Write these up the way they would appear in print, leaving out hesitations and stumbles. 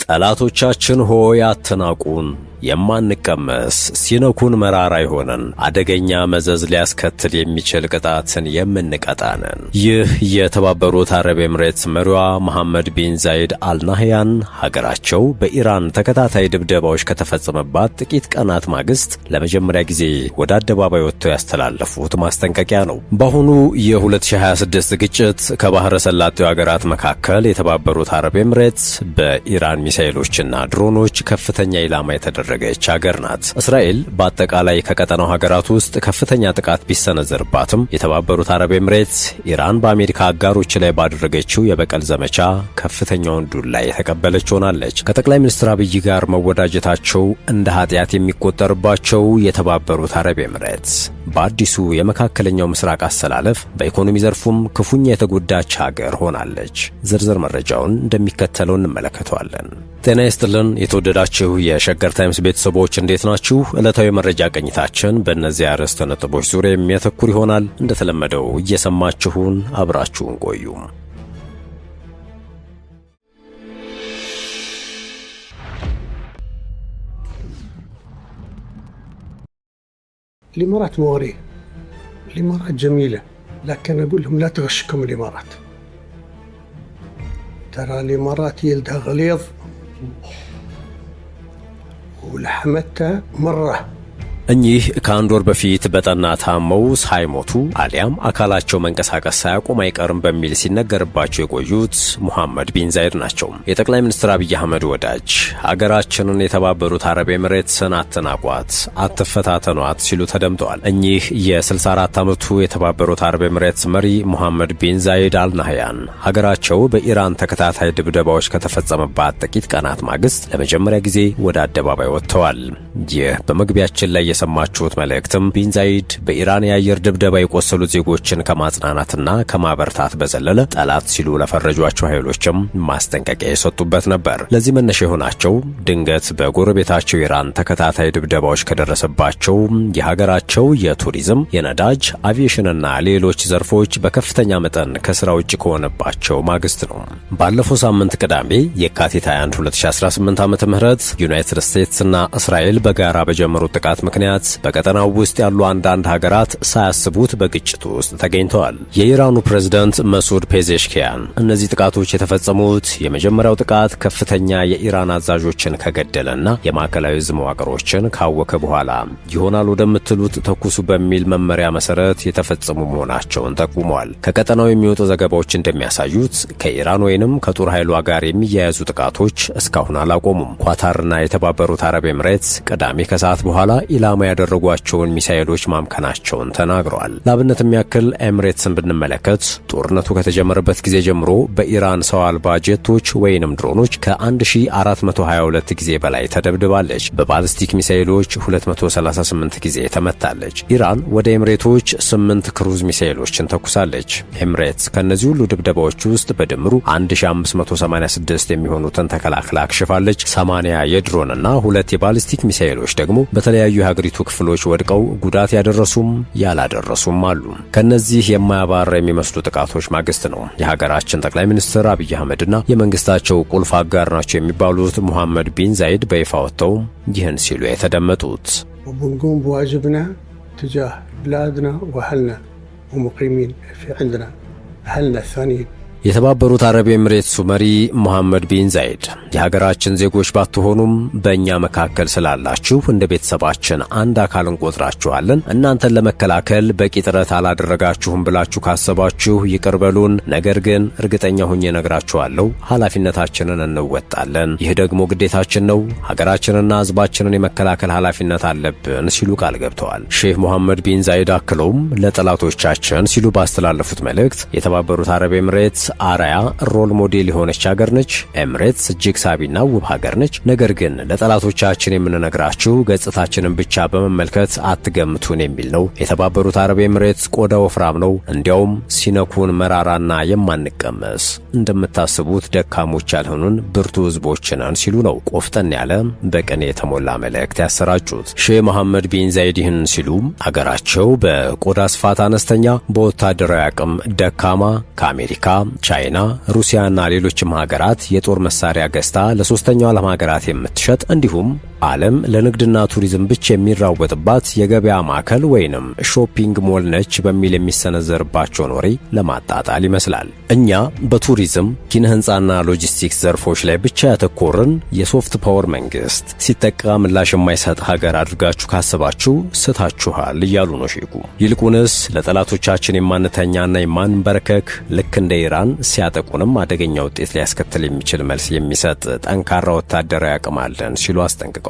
ጠላቶቻችን ሆይ አትናቁን፣ የማንቀመስ ሲነኩን መራራ ይሆነን አደገኛ መዘዝ ሊያስከትል የሚችል ቅጣትን የምንቀጣነን። ይህ የተባበሩት አረብ ኤምሬትስ መሪዋ መሐመድ ቢን ዛይድ አልናህያን ሀገራቸው በኢራን ተከታታይ ድብደባዎች ከተፈጸመባት ጥቂት ቀናት ማግስት ለመጀመሪያ ጊዜ ወደ አደባባይ ወጥተው ያስተላለፉት ማስጠንቀቂያ ነው። በአሁኑ የ2026 ግጭት ከባህረ ሰላጤው ሀገራት መካከል የተባበሩት አረብ ኤምሬትስ በኢራን ሚሳኤሎችና ድሮኖች ከፍተኛ ኢላማ የተደረገች ሀገር ናት። እስራኤል በአጠቃላይ ከቀጠናው ሀገራት ውስጥ ከፍተኛ ጥቃት ቢሰነዘርባትም የተባበሩት አረብ ኤምሬትስ ኢራን በአሜሪካ አጋሮች ላይ ባደረገችው የበቀል ዘመቻ ከፍተኛውን ዱላ የተቀበለች ሆናለች። ከጠቅላይ ሚኒስትር አብይ ጋር መወዳጀታቸው እንደ ኃጢአት የሚቆጠርባቸው የተባበሩት አረብ ኤምሬትስ በአዲሱ የመካከለኛው ምስራቅ አሰላለፍ በኢኮኖሚ ዘርፉም ክፉኛ የተጎዳች ሀገር ሆናለች። ዝርዝር መረጃውን እንደሚከተለው እንመለከተዋለን። ጤና ይስጥልን የተወደዳችሁ የሸገር ታይምስ ቤተሰቦች እንዴት ናችሁ? ዕለታዊ መረጃ ቅኝታችን በእነዚህ አርዕስተ ነጥቦች ዙሪያ የሚያተኩር ይሆናል። እንደተለመደው እየሰማችሁን አብራችሁን ቆዩ። الإمارات مغرية، الإمارات جميلة، لكن أقول لهم لا تغشكم الإمارات. ترى الإمارات يلدها غليظ ولحمتها مرة. እኚህ ከአንድ ወር በፊት በጠና ታመው ሳይሞቱ አሊያም አካላቸው መንቀሳቀስ ሳያቆም አይቀርም በሚል ሲነገርባቸው የቆዩት ሙሐመድ ቢን ዛይድ ናቸው። የጠቅላይ ሚኒስትር አብይ አህመድ ወዳጅ ሀገራችንን የተባበሩት አረብ ኤምሬትስን አትናቋት፣ አትፈታተኗት ሲሉ ተደምጠዋል። እኚህ የ64 ዓመቱ የተባበሩት አረብ ኤምሬትስ መሪ ሙሐመድ ቢን ዛይድ አልናህያን ሀገራቸው በኢራን ተከታታይ ድብደባዎች ከተፈጸመባት ጥቂት ቀናት ማግስት ለመጀመሪያ ጊዜ ወደ አደባባይ ወጥተዋል። ይህ በመግቢያችን ላይ የሰማችሁት መልእክትም ቢን ዛይድ በኢራን የአየር ድብደባ የቆሰሉት ዜጎችን ከማጽናናትና ከማበርታት በዘለለ ጠላት ሲሉ ለፈረጇቸው ኃይሎችም ማስጠንቀቂያ የሰጡበት ነበር። ለዚህ መነሻ የሆናቸው ድንገት በጎረቤታቸው ኢራን ተከታታይ ድብደባዎች ከደረሰባቸው የሀገራቸው የቱሪዝም፣ የነዳጅ፣ አቪዬሽንና ሌሎች ዘርፎች በከፍተኛ መጠን ከስራ ውጭ ከሆነባቸው ማግስት ነው። ባለፈው ሳምንት ቅዳሜ የካቲት 21 2018 ዓ.ም ዩናይትድ ስቴትስና እስራኤል በጋራ በጀመሩት ጥቃት ምክንያት በቀጠናው ውስጥ ያሉ አንዳንድ ሀገራት ሳያስቡት በግጭቱ ውስጥ ተገኝተዋል። የኢራኑ ፕሬዝዳንት መሱድ ፔዜሽኪያን እነዚህ ጥቃቶች የተፈጸሙት የመጀመሪያው ጥቃት ከፍተኛ የኢራን አዛዦችን ከገደለና የማዕከላዊ ዕዝ መዋቅሮችን ካወከ በኋላ ይሆናል ወደምትሉት ተኩሱ በሚል መመሪያ መሰረት የተፈጸሙ መሆናቸውን ጠቁመዋል። ከቀጠናው የሚወጡ ዘገባዎች እንደሚያሳዩት ከኢራን ወይንም ከጦር ኃይሏ ጋር የሚያያዙ ጥቃቶች እስካሁን አላቆሙም። ኳታርና የተባበሩት አረብ ኤምሬትስ ቅዳሜ ከሰዓት በኋላ ኢላማ ያደረጓቸውን ሚሳኤሎች ማምከናቸውን ተናግረዋል። ለአብነትም ያክል ኤምሬትስን ብንመለከት ጦርነቱ ከተጀመረበት ጊዜ ጀምሮ በኢራን ሰው አልባ ጄቶች ወይንም ድሮኖች ከ1422 ጊዜ በላይ ተደብድባለች። በባሊስቲክ ሚሳኤሎች 238 ጊዜ ተመታለች። ኢራን ወደ ኤምሬቶች 8 ክሩዝ ሚሳኤሎችን ተኩሳለች። ኤምሬትስ ከነዚህ ሁሉ ድብደባዎች ውስጥ በድምሩ 1586 የሚሆኑትን ተከላክላ አክሽፋለች። 80 የድሮንና 2 የባሊስቲክ ሚሳኤሎች ደግሞ በተለያዩ የሀገሪቱ ክፍሎች ወድቀው ጉዳት ያደረሱም ያላደረሱም አሉ። ከነዚህ የማያባራ የሚመስሉ ጥቃቶች ማግስት ነው የሀገራችን ጠቅላይ ሚኒስትር አብይ አህመድና የመንግስታቸው ቁልፍ አጋር ናቸው የሚባሉት ሙሐመድ ቢን ዛይድ በይፋ ወጥተው ይህን ሲሉ የተደመጡት። وبنقوم بواجبنا تجاه بلادنا وأهلنا ومقيمين في عندنا أهلنا الثانيين. የተባበሩት አረብ ኤምሬትስ መሪ ሙሐመድ ቢን ዛይድ የሀገራችን ዜጎች ባትሆኑም በእኛ መካከል ስላላችሁ እንደ ቤተሰባችን አንድ አካል እንቆጥራችኋለን። እናንተን ለመከላከል በቂ ጥረት አላደረጋችሁም ብላችሁ ካሰባችሁ ይቅር በሉን። ነገር ግን እርግጠኛ ሆኜ እነግራችኋለሁ ኃላፊነታችንን እንወጣለን። ይህ ደግሞ ግዴታችን ነው። ሀገራችንና ሕዝባችንን የመከላከል ኃላፊነት አለብን ሲሉ ቃል ገብተዋል። ሼህ ሙሐመድ ቢን ዛይድ አክለውም ለጠላቶቻችን ሲሉ ባስተላለፉት መልእክት የተባበሩት አረብ ኤምሬትስ አራያ ሮል ሞዴል የሆነች ሀገር ነች። ኤምሬትስ እጅግ ሳቢና ውብ ሀገር ነች። ነገር ግን ለጠላቶቻችን የምንነግራችሁ ገጽታችንን ብቻ በመመልከት አትገምቱን የሚል ነው። የተባበሩት አረብ ኤምሬትስ ቆዳ ወፍራም ነው፣ እንዲያውም ሲነኩን መራራና የማንቀመስ እንደምታስቡት ደካሞች ያልሆኑን ብርቱ ህዝቦች ነን ሲሉ ነው ቆፍጠን ያለ በቅኔ የተሞላ መልእክት ያሰራጩት። ሼህ መሐመድ ቢን ዛይድ ይህን ሲሉ አገራቸው በቆዳ ስፋት አነስተኛ፣ በወታደራዊ አቅም ደካማ ከአሜሪካ ቻይና፣ ሩሲያና ሌሎችም ሀገራት የጦር መሳሪያ ገዝታ ለሶስተኛው ዓለም ሀገራት የምትሸጥ እንዲሁም ዓለም ለንግድና ቱሪዝም ብቻ የሚራወጥባት የገበያ ማዕከል ወይንም ሾፒንግ ሞል ነች በሚል የሚሰነዘርባቸውን ወሬ ለማጣጣል ይመስላል። እኛ በቱሪዝም ኪነ ህንፃና ሎጂስቲክስ ዘርፎች ላይ ብቻ ያተኮርን የሶፍት ፓወር መንግስት ሲጠቃ ምላሽ የማይሰጥ ሀገር አድርጋችሁ ካሰባችሁ ስታችኋል እያሉ ነው ሼኩ። ይልቁንስ ለጠላቶቻችን የማንተኛና የማንበረከክ ልክ እንደ ኢራን ሲያጠቁንም አደገኛ ውጤት ሊያስከትል የሚችል መልስ የሚሰጥ ጠንካራ ወታደራዊ አቅም አለን ሲሉ አስጠንቅቀዋል።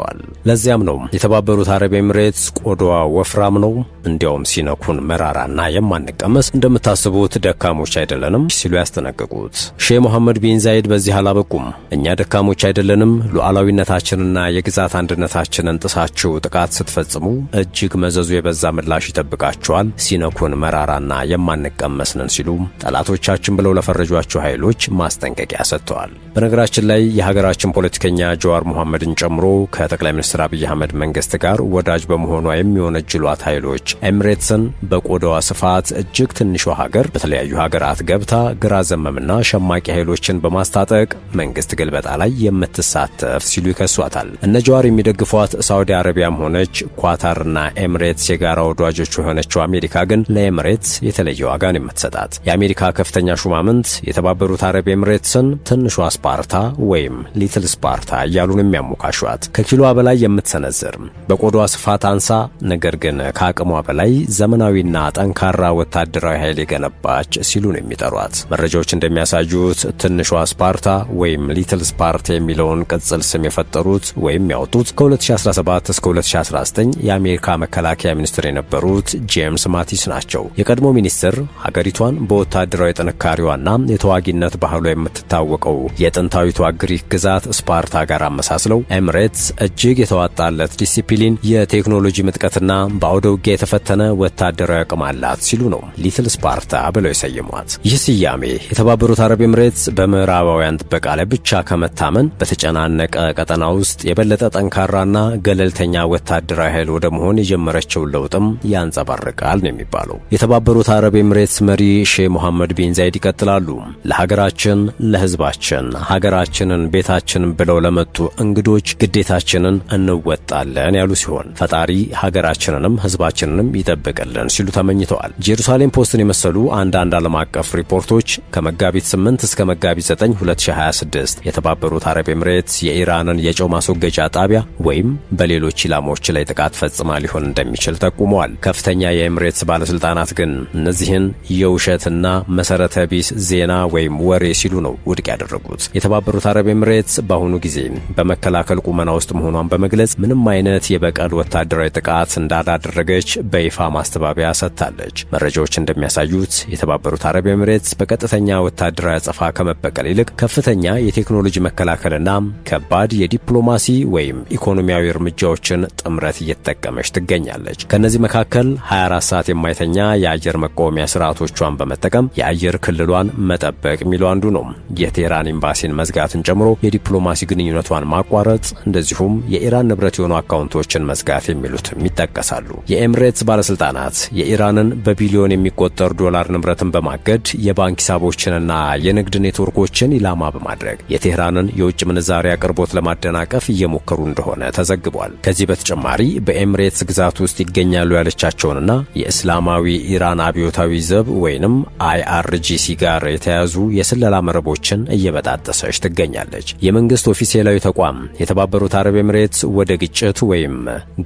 ለዚያም ነው የተባበሩት አረብ ኤምሬትስ ቆዳዋ ወፍራም ነው፣ እንዲያውም ሲነኩን መራራና የማንቀመስ እንደምታስቡት ደካሞች አይደለንም ሲሉ ያስጠነቀቁት። ሼህ መሐመድ ቢን ዛይድ በዚህ አላበቁም። እኛ ደካሞች አይደለንም፣ ሉዓላዊነታችንና የግዛት አንድነታችንን ጥሳችሁ ጥቃት ስትፈጽሙ እጅግ መዘዙ የበዛ ምላሽ ይጠብቃቸዋል፣ ሲነኩን መራራና የማንቀመስ ነን ሲሉ ጠላቶቻችን ብለው ለፈረጇቸው ኃይሎች ማስጠንቀቂያ ሰጥተዋል። በነገራችን ላይ የሀገራችን ፖለቲከኛ ጀዋር መሐመድን ጨምሮ ከጠቅላይ ሚኒስትር አብይ አህመድ መንግስት ጋር ወዳጅ በመሆኗ የሚወነጅሏት ኃይሎች ኤምሬትስን በቆዳዋ ስፋት እጅግ ትንሿ ሀገር በተለያዩ ሀገራት ገብታ ግራ ዘመምና ሸማቂ ኃይሎችን በማስታጠቅ መንግስት ግልበጣ ላይ የምትሳተፍ ሲሉ ይከሷታል። እነ ጀዋር የሚደግፏት ሳዑዲ አረቢያም ሆነች ኳታርና ኤምሬትስ የጋራ ወዳጆች የሆነችው አሜሪካ ግን ለኤምሬትስ የተለየ ዋጋን የምትሰጣት። የአሜሪካ ከፍተኛ ሹማምንት የተባበሩት አረብ ኤምሬትስን ትንሿ ስፓርታ ወይም ሊትል ስፓርታ እያሉን የሚያሞካሿት ከኪሎዋ በላይ የምትሰነዝር በቆዳዋ ስፋት አንሳ ነገር ግን ከአቅሟ በላይ ዘመናዊና ጠንካራ ወታደራዊ ኃይል የገነባች ሲሉ ነው የሚጠሯት። መረጃዎች እንደሚያሳዩት ትንሿ ስፓርታ ወይም ሊትል ስፓርታ የሚለውን ቅጽል ስም የፈጠሩት ወይም ያወጡት ከ2017 እስከ 2019 የአሜሪካ መከላከያ ሚኒስትር የነበሩት ጄምስ ማቲስ ናቸው። የቀድሞ ሚኒስትር ሀገሪቷን በወታደራዊ ጥንካሬዋና የተዋጊነት ባህሏ የምትታወቀው የጥንታዊቷ ግሪክ ግዛት ስፓርታ ጋር አመሳስለው ኤምሬትስ እጅግ የተዋጣለት ዲሲፕሊን፣ የቴክኖሎጂ ምጥቀትና በአውደ ውጊያ የተፈተነ ወታደራዊ አቅም አላት ሲሉ ነው ሊትል ስፓርታ ብለው የሰየሟት። ይህ ስያሜ የተባበሩት አረብ ኤምሬትስ በምዕራባውያን ጥበቃ ላይ ብቻ ከመታመን በተጨናነቀ ቀጠና ውስጥ የበለጠ ጠንካራና ገለልተኛ ወታደራዊ ኃይል ወደ መሆን የጀመረችውን ለውጥም ያንጸባርቃል ነው የሚባለው። የተባበሩት አረብ ኤምሬትስ መሪ ሼህ መሐመድ ቢን ዛይድ ይቀጥላሉ። ለሀገራችን፣ ለህዝባችን፣ ሀገራችንን፣ ቤታችንን ብለው ለመጡ እንግዶች ግዴታችንን እንወጣለን ያሉ ሲሆን ፈጣሪ ሀገራችንንም ህዝባችንንም ይጠብቅልን ሲሉ ተመኝተዋል። ጄሩሳሌም ፖስትን የመሰሉ አንዳንድ ዓለም አቀፍ ሪፖርቶች ከመጋቢት 8 እስከ መጋቢት 9 2026 የተባበሩት አረብ ኤምሬትስ የኢራንን የጨው ማስወገጃ ጣቢያ ወይም በሌሎች ኢላማዎች ላይ ጥቃት ፈጽማ ሊሆን እንደሚችል ጠቁመዋል። ከፍተኛ የኤምሬትስ ባለስልጣናት ግን እነዚህን የውሸትና መሰረተ ቢስ ዜና ወይም ወሬ ሲሉ ነው ውድቅ ያደረጉት። የተባበሩት አረብ ኤምሬትስ በአሁኑ ጊዜ በመከላከል ቁመና ውስጥ መሆኗን በመግለጽ ምንም አይነት የበቀል ወታደራዊ ጥቃት እንዳላደረገች በይፋ ማስተባበያ ሰጥታለች። መረጃዎች እንደሚያሳዩት የተባበሩት አረብ ኤምሬትስ በቀጥተኛ ወታደራዊ አጸፋ ከመበቀል ይልቅ ከፍተኛ የቴክኖሎጂ መከላከልና ከባድ የዲፕሎማሲ ወይም ኢኮኖሚያዊ እርምጃዎችን ጥምረት እየተጠቀመች ትገኛለች። ከነዚህ መካከል 24 ሰዓት የማይተኛ የአየር መቃወሚያ ስርዓቶቿን በመጠቀም የአየር ክልሏን መጠበቅ የሚለው አንዱ ነው። የቴህራን ኤምባሲን መዝጋትን ጨምሮ የዲፕሎማሲ ግንኙነቷን ማቋረጥ፣ እንደዚሁም የኢራን ንብረት የሆኑ አካውንቶችን መዝጋት የሚሉትም ይጠቀሳሉ። የኤምሬትስ ባለስልጣናት የኢራንን በቢሊዮን የሚቆጠር ዶላር ንብረትን በማገድ የባንክ ሂሳቦችንና የንግድ ኔትወርኮችን ኢላማ በማድረግ የቴህራንን የውጭ ምንዛሪ አቅርቦት ለማደናቀፍ እየሞከሩ እንደሆነ ተዘግቧል። ከዚህ በተጨማሪ በኤምሬትስ ግዛት ውስጥ ይገኛሉ ያለቻቸውንና የእስላማዊ ኢራን አብዮታዊ ዘብ ወይንም IRGC ጋር የተያዙ የስለላ መረቦችን እየበጣጠሰች ትገኛለች። የመንግስት ኦፊሴላዊ ተቋም የተባበሩት አረብ ኤምሬትስ ወደ ግጭት ወይም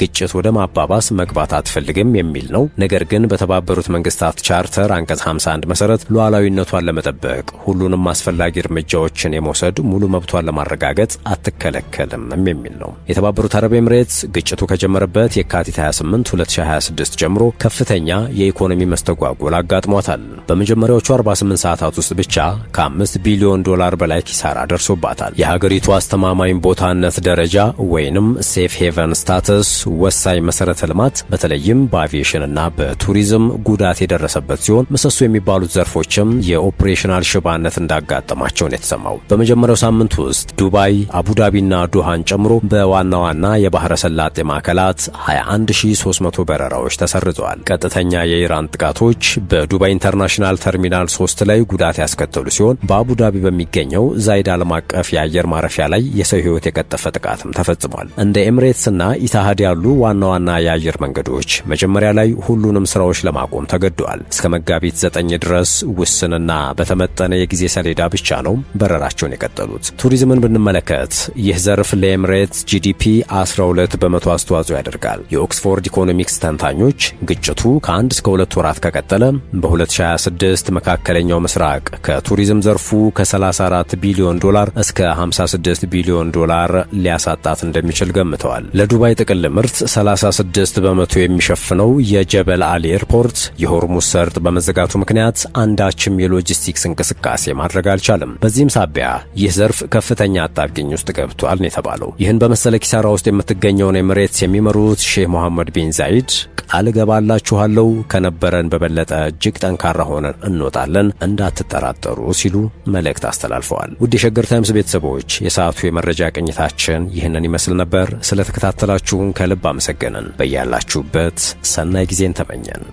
ግጭት ወደ ማባባስ መግባት አትፈልግም የሚል ነው። ነገር ግን በተባበሩት መንግስታት ቻርተር አንቀጽ 51 መሰረት ሉዓላዊነቷን ለመጠበቅ ሁሉንም አስፈላጊ እርምጃዎችን የመውሰድ ሙሉ መብቷን ለማረጋገጥ አትከለከልም የሚል ነው። የተባበሩት አረብ ኤምሬትስ ግጭቱ ከጀመረበት የካቲት 28 2026 ጀምሮ ከፍተኛ የኢኮኖሚ መስተጓጎል አጋጥሟታል። በመጀመሪያዎቹ 48 ሰዓታት ውስጥ ብቻ ከ5 ቢሊዮን ዶላር በላይ ኪሳራ ደርሶባታል። የሀገሪቱ አስተማማኝ ቦታነት ደረጃ ወይንም ሴፍ ሄቨን ስታተስ ወሳኝ መሰረተ ልማት በተለይም በአቪዬሽንና በቱሪዝም ጉዳት የደረሰበት ሲሆን ምሰሶ የሚባሉት ዘርፎችም የኦፕሬሽናል ሽባነት እንዳጋጠማቸው ነው የተሰማው። በመጀመሪያው ሳምንት ውስጥ ዱባይ፣ አቡዳቢና ዶሃን ጨምሮ በዋና ዋና የባህረ ሰላጤ ማዕከላት 21300 በረራዎች ተሰርዘዋል። ቀጥተኛ የኢራን ጥቃቶች በዱባይ ኢንተርናሽናል ተርሚናል 3 ላይ ጉዳት ያስከተሉ ሲሆን በአቡዳቢ በሚገኘው ዛይድ ዓለም አቀፍ የአየር ማረፊያ ላይ የሰው ሕይወት የቀጠፈ ጥቃትም ተፈጽሟል። እንደ ኤምሬትስና ኢታሃድ ያሉ ዋና ዋና የአየር መንገዶች መጀመሪያ ላይ ሁሉንም ስራዎች ለማቆም ተገደዋል። እስከ መጋቢት 9 ድረስ ውስንና በተመጠነ የጊዜ ሰሌዳ ብቻ ነው በረራቸውን የቀጠሉት። ቱሪዝምን ብንመለከት ይህ ዘርፍ ለኤምሬትስ ጂዲፒ 12 በመቶ አስተዋጽኦ ያደርጋል። የኦክስፎርድ ኢኮኖሚክስ ተንታኞች ግጭቱ ከ1 እስከ 2 ወራት ከቀጠለ በ2026 መካከለኛው ምስራቅ ከቱሪዝም ዘርፉ ከ34 ቢሊዮን ዶላር እስከ 56 ቢሊዮን ዶላር ሊያሳጣት እንደሚችል ገምተዋል። ለዱባይ ጥቅል ምርት 36 በመቶ የሚሸፍነው የጀበል አሊ ኤርፖርት የሆርሙዝ ሰርጥ በመዘጋቱ ምክንያት አንዳችም የሎጂስቲክስ እንቅስቃሴ ማድረግ አልቻለም። በዚህም ሳቢያ ይህ ዘርፍ ከፍተኛ አጣብቂኝ ውስጥ ገብቷል ነው የተባለው። ይህን በመሰለ ኪሳራ ውስጥ የምትገኘውን ኤምሬትስ የሚመሩት ሼህ መሐመድ ቢን ዛይድ ቃል እገባላችኋለሁ ከነበረን በበለጠ እጅግ ጠንካራ ሆነን እንወጣለን እንዳትጠራጠሩ ሲሉ መልእክት አስተላልፈዋል። ውድ የሸገር ታይምስ ቤተሰቦች የሰዓቱ የመረጃ ቅኝታችን ይህንን ይመስል ነበር። ስለተከታተላችሁን ከልብ አመሰገንን። በያላችሁበት ሰናይ ጊዜን ተመኘን።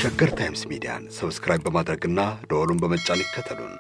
ሸገር ታይምስ ሚዲያን ሰብስክራይብ በማድረግና ደወሉን በመጫን ይከተሉን።